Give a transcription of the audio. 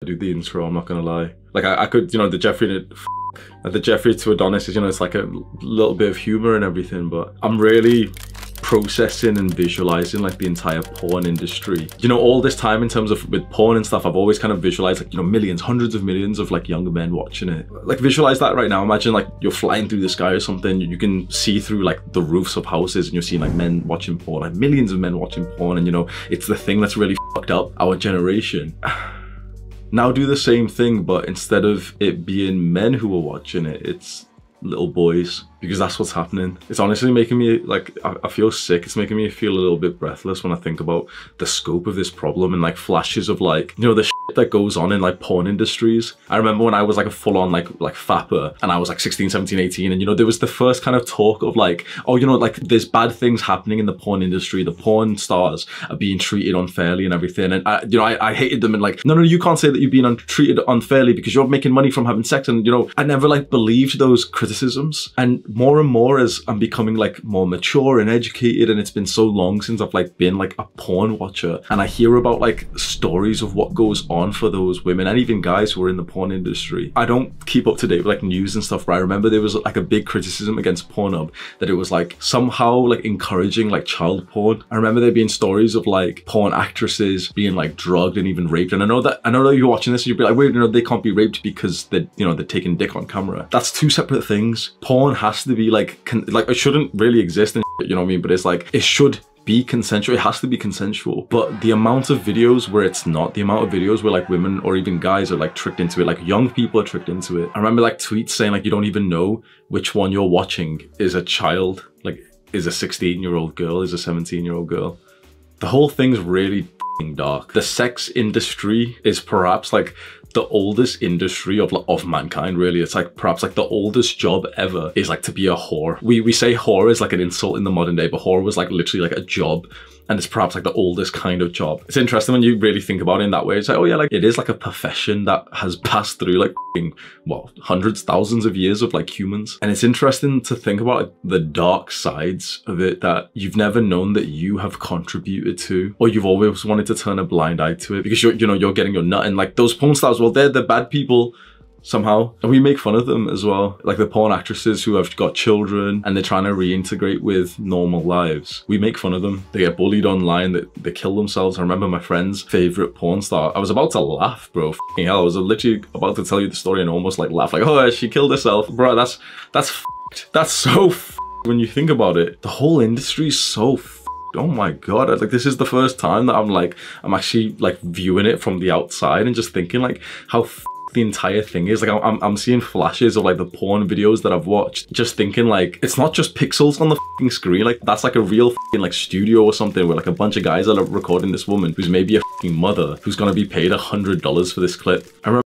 do the intro, I'm not gonna lie. Like I could, you know, the Jeffrey to Adonis is, you know, it's like a little bit of humor and everything, but I'm really processing and visualizing like the entire porn industry. You know, all this time in terms of with porn and stuff, I've always kind of visualized like, you know, millions, hundreds of millions of like younger men watching it. Like visualize that right now. Imagine like you're flying through the sky or something. You can see through like the roofs of houses and you're seeing like men watching porn, like millions of men watching porn. And you know, it's the thing that's really fucked up our generation. Now do the same thing, but instead of it being men who are watching it, it's little boys, because that's what's happening. It's honestly making me like, I feel sick. It's making me feel a little bit breathless when I think about the scope of this problem and like flashes of like, you know, the shit that goes on in like porn industries. I remember when I was like a full-on like fapper and I was like 16, 17, 18, and you know, there was the first kind of talk of like, oh, you know, like there's bad things happening in the porn industry. The porn stars are being treated unfairly and everything. And I, you know, I hated them and like, no, you can't say that you're being treated unfairly because you're making money from having sex. And you know, I never like believed those criticisms. And more as I'm becoming like more mature and educated, and it's been so long since I've like been like a porn watcher, and I hear about like stories of what goes on for those women and even guys who are in the porn industry. I don't keep up to date with like news and stuff, but I remember there was like a big criticism against Pornhub that it was like somehow like encouraging like child porn. I remember there being stories of like porn actresses being like drugged and even raped. And I know that you're watching this and you'd be like, wait, you know, they can't be raped because they're, you know, they're taking dick on camera. That's two separate things. Porn has to be like it shouldn't really exist and shit, you know what I mean? But it's like, it should be consensual. It has to be consensual. But the amount of videos where it's not, the amount of videos where like women or even guys are like tricked into it, like young people are tricked into it. I remember like tweets saying like, you don't even know which one you're watching is a child, like is a 16-year-old girl, is a 17-year-old girl. The whole thing's really dark. The sex industry is perhaps like the oldest industry of mankind, really. It's like perhaps like the oldest job ever is like to be a whore. We say whore is like an insult in the modern day, but whore was like literally like a job, and it's perhaps like the oldest kind of job. It's interesting when you really think about it in that way. It's like, oh yeah, like it is like a profession that has passed through like well, hundreds, thousands of years of like humans. And it's interesting to think about like the dark sides of it that you've never known that you have contributed to, or you've always wanted to turn a blind eye to it because you're, you know, you're getting your nut. And like those porn stars, well, they're the bad people somehow, and we make fun of them as well. Like the porn actresses who have got children and they're trying to reintegrate with normal lives, we make fun of them. They get bullied online, they kill themselves. I remember my friend's favorite porn star, I was about to laugh, bro. F***ing hell, I was literally about to tell you the story and almost like laugh, like, oh, she killed herself. Bro, that's f***ed. That's so f***ed when you think about it. The whole industry is so f***ed. Oh my god, like this is the first time that I'm actually like viewing it from the outside and just thinking like how f***ed the entire thing is. Like I'm seeing flashes of like the porn videos that I've watched, just thinking like it's not just pixels on the f***ing screen. Like that's like a real f***ing like studio or something where like a bunch of guys are recording this woman who's maybe a f***ing mother who's gonna be paid $100 for this clip. I remember